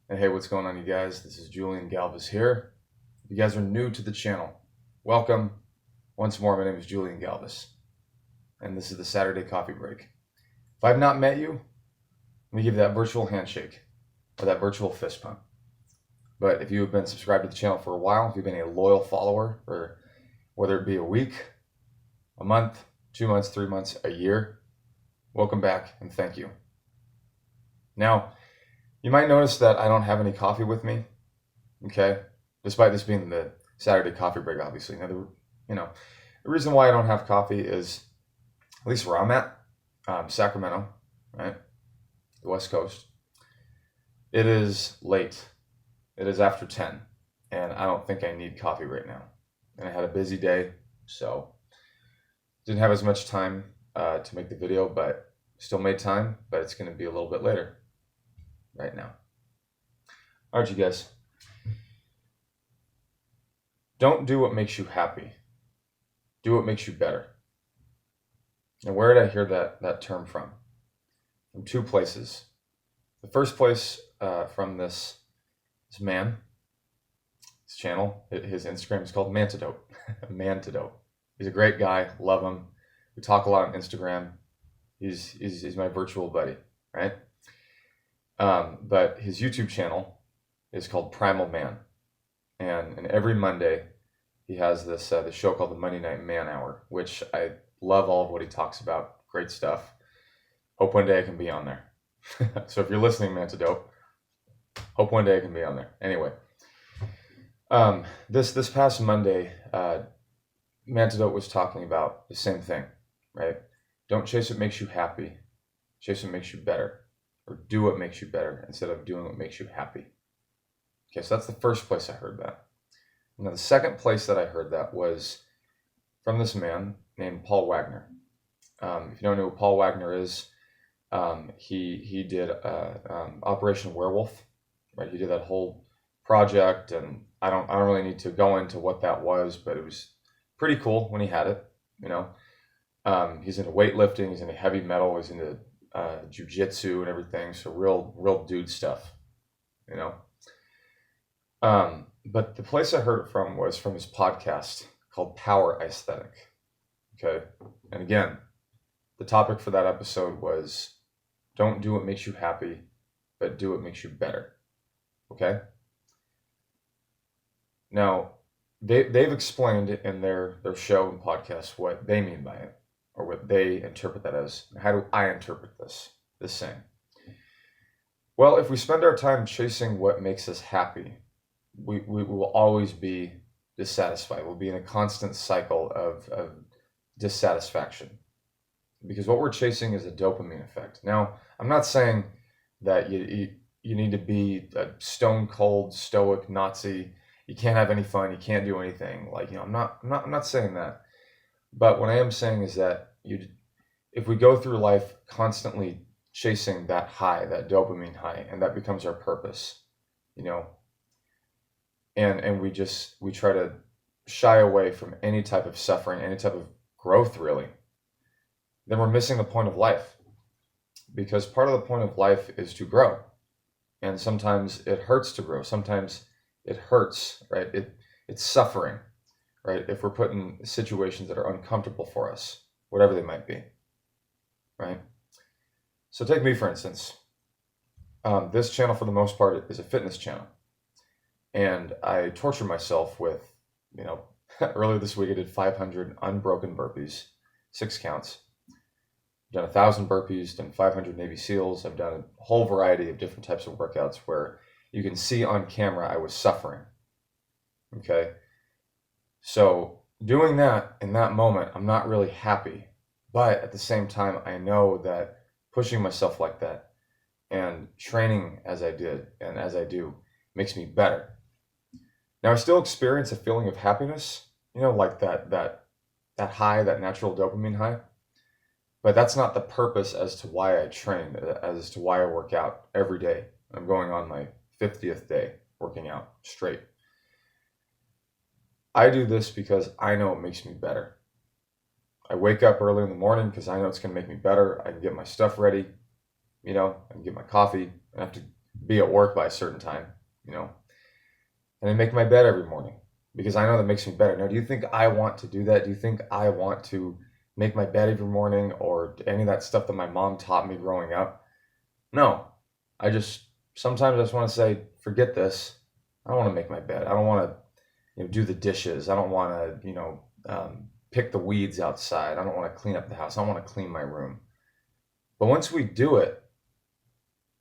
And hey, what's going on, you guys? This is Julian Galvis here. If you guys are new to the channel, welcome. Once more, my name is Julian Galvis, and this is the Saturday Coffee Break. If I've not met you, let me give you that virtual handshake or that virtual fist pump. But if you have been subscribed to the channel for a while, if you've been a loyal follower, or whether it be a week, a month, 2 months, 3 months, a year, welcome back and thank you. Now, you might notice that I don't have any coffee with me, okay? Despite this being the Saturday Coffee Break, obviously. Now, the reason why I don't have coffee is, at least where I'm at, Sacramento, right? The West Coast. It is late. It is after 10, and I don't think I need coffee right now. And I had a busy day, so didn't have as much time to make the video, but still made time, but it's going to be a little bit later right now. All right, you guys. Don't do what makes you happy. Do what makes you better. And where did I hear that term from? From two places. The first place from this man, his channel, his Instagram is called Mantidote. Mantidote. He's a great guy. Love him. We talk a lot on Instagram. He's my virtual buddy, right? But his YouTube channel is called Primal Man. And every Monday, he has this show called the Monday Night Man Hour, which I love all of what he talks about. Great stuff. Hope one day I can be on there. So if you're listening, Mantidote, hope one day I can be on there. Anyway, this past Monday, Mantidote was talking about the same thing, right? Don't chase what makes you happy. Chase what makes you better. Or do what makes you better instead of doing what makes you happy. Okay, so that's the first place I heard that. Now, the second place that I heard that was from this man named Paul Waggener. If you don't know who Paul Waggener is, he did Operation Werewolf, right? He did that whole project, and I don't really need to go into what that was, but it was pretty cool when he had it. He's into weightlifting, he's into heavy metal, he's into jiu-jitsu and everything, so real dude stuff, But the place I heard it from was from his podcast called Power Aesthetic. Okay, and again, the topic for that episode was don't do what makes you happy, but do what makes you better. Okay. Now, they've explained in their show and podcast what they mean by it, or what they interpret that as. How do I interpret this saying? Well, if we spend our time chasing what makes us happy, we will always be dissatisfied. We'll be in a constant cycle of dissatisfaction, because what we're chasing is a dopamine effect. Now, I'm not saying that you need to be a stone cold stoic Nazi. You can't have any fun. You can't do anything. I'm not saying that. But what I am saying is that if we go through life constantly chasing that high, that dopamine high, and that becomes our purpose, and we try to shy away from any type of suffering, any type of growth, really, then we're missing the point of life. Because part of the point of life is to grow. And sometimes it hurts to grow. Sometimes it hurts, right? It's suffering, right? If we're put in situations that are uncomfortable for us, whatever they might be, right? So take me, for instance. This channel, for the most part, is a fitness channel. And I torture myself with, earlier this week I did 500 unbroken burpees, 6 counts. I've done 1,000 burpees, done 500 Navy SEALs. I've done a whole variety of different types of workouts where you can see on camera I was suffering. Okay? So doing that in that moment, I'm not really happy. But at the same time, I know that pushing myself like that and training as I did and as I do makes me better. Now, I still experience a feeling of happiness, like that high, that natural dopamine high. But that's not the purpose as to why I train, as to why I work out every day. I'm going on my 50th day working out straight. I do this because I know it makes me better. I wake up early in the morning because I know it's going to make me better. I can get my stuff ready, I can get my coffee. I have to be at work by a certain time, you know, and I make my bed every morning because I know that makes me better. Now, do you think I want to do that? Do you think I want to make my bed every morning or any of that stuff that my mom taught me growing up? No. Sometimes I just want to say, forget this. I don't want to make my bed. I don't want to, do the dishes. I don't want to, pick the weeds outside. I don't want to clean up the house. I don't want to clean my room. But once we do it,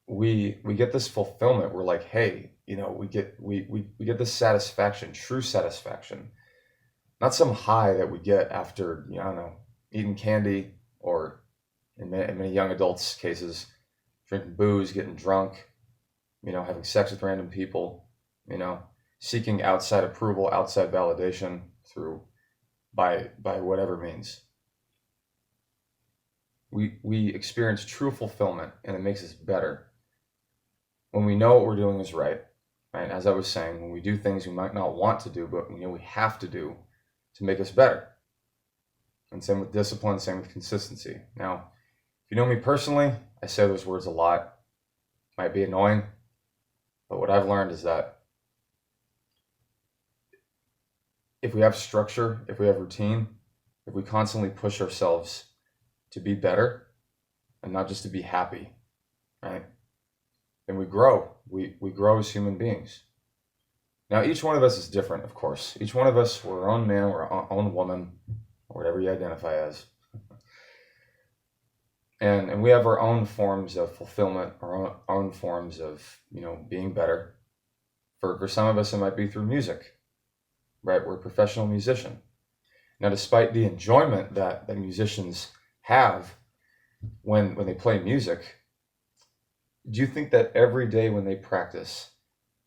we get this fulfillment. We're like, hey, we get this satisfaction, true satisfaction, not some high that we get after, I don't know, eating candy or in many young adults' cases, drinking booze, getting drunk, having sex with random people, seeking outside approval, outside validation by whatever means. We experience true fulfillment, and it makes us better when we know what we're doing is right. Right? As I was saying, when we do things we might not want to do, but we have to do to make us better. And same with discipline, same with consistency. Now, if you know me personally, I say those words a lot. Might be annoying, but what I've learned is that if we have structure, if we have routine, if we constantly push ourselves to be better and not just to be happy, right? Then we grow. We grow as human beings. Now, each one of us is different, of course. Each one of us, we're our own man, we're our own woman, or whatever you identify as. And we have our own forms of fulfillment, our own forms of, being better. For some of us, it might be through music, right? We're a professional musician. Now, despite the enjoyment that musicians have when they play music, do you think that every day when they practice,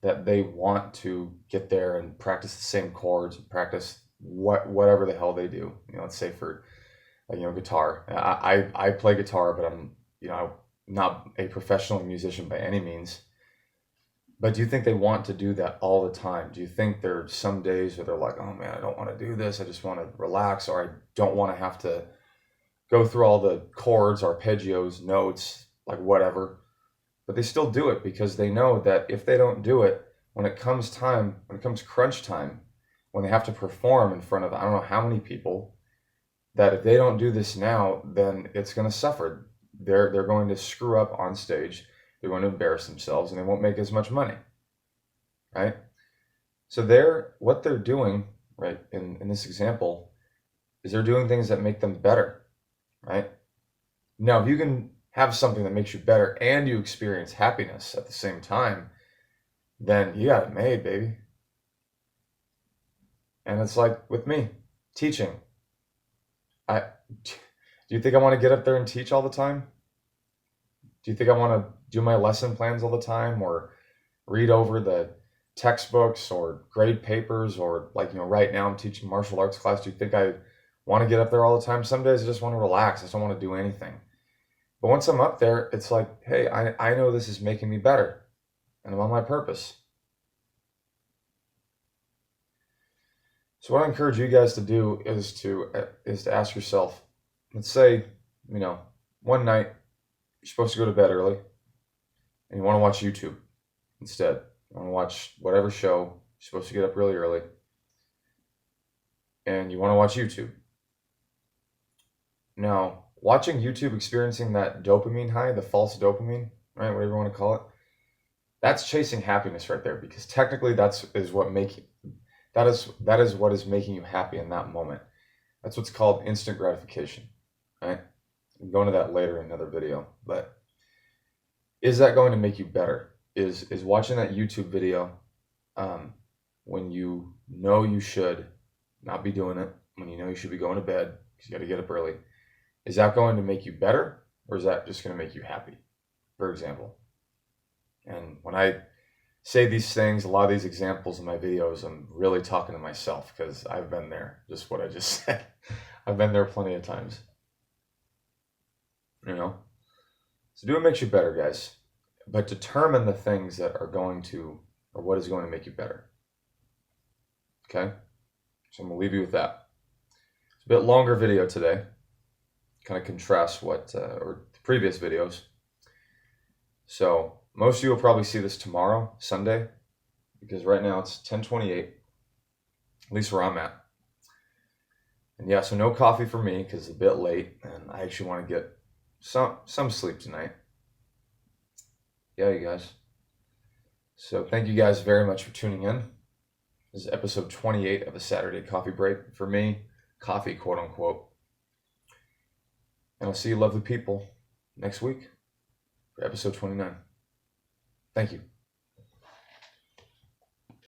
that they want to get there and practice the same chords, practice whatever the hell they do? Let's say for guitar. I play guitar, but I'm not a professional musician by any means. But do you think they want to do that all the time? Do you think there are some days where they're like, oh man, I don't want to do this. I just want to relax, or I don't want to have to go through all the chords, arpeggios, notes, like whatever. But they still do it because they know that if they don't do it, when it comes crunch time, when they have to perform in front of I don't know how many people, that if they don't do this now, then it's going to suffer. They're going to screw up on stage. They're going to embarrass themselves, and they won't make as much money, right? So what they're doing, right, in this example, is they're doing things that make them better, right? Now, if you can have something that makes you better and you experience happiness at the same time, then you got it made, baby. And it's like with me, teaching. Do you think I want to get up there and teach all the time? Do you think I want to do my lesson plans all the time, or read over the textbooks or grade papers, or right now I'm teaching martial arts class. Do you think I want to get up there all the time? Some days I just want to relax. I just don't want to do anything. But once I'm up there, it's like, hey, I know this is making me better, and I'm on my purpose. So what I encourage you guys to do is to ask yourself, let's say, one night you're supposed to go to bed early and you want to watch YouTube instead. You want to watch whatever show, you're supposed to get up really early, and you want to watch YouTube. Now, watching YouTube, experiencing that dopamine high, the false dopamine, right, whatever you want to call it, that's chasing happiness right there, because technically that is what is making you happy in that moment. That's what's called instant gratification, right? We'll go into that later in another video. But is that going to make you better? Is watching that YouTube video when you know you should not be doing it, when you know you should be going to bed because you got to get up early, is that going to make you better, or is that just going to make you happy, for example? And when I say these things, a lot of these examples in my videos, I'm really talking to myself, because I've been there, just what I just said. I've been there plenty of times. So do what makes you better, guys. But determine the things that are going to, or what is going to make you better. Okay? So I'm going to leave you with that. It's a bit longer video today. Kind of contrasts or the previous videos. So most of you will probably see this tomorrow, Sunday, because right now it's 10:28, at least where I'm at. And yeah, so no coffee for me because it's a bit late, and I actually want to get some sleep tonight. Yeah, you guys. So thank you guys very much for tuning in. This is episode 28 of a Saturday coffee break. For me, coffee, quote unquote. And I'll see you lovely people next week for episode 29. Thank you.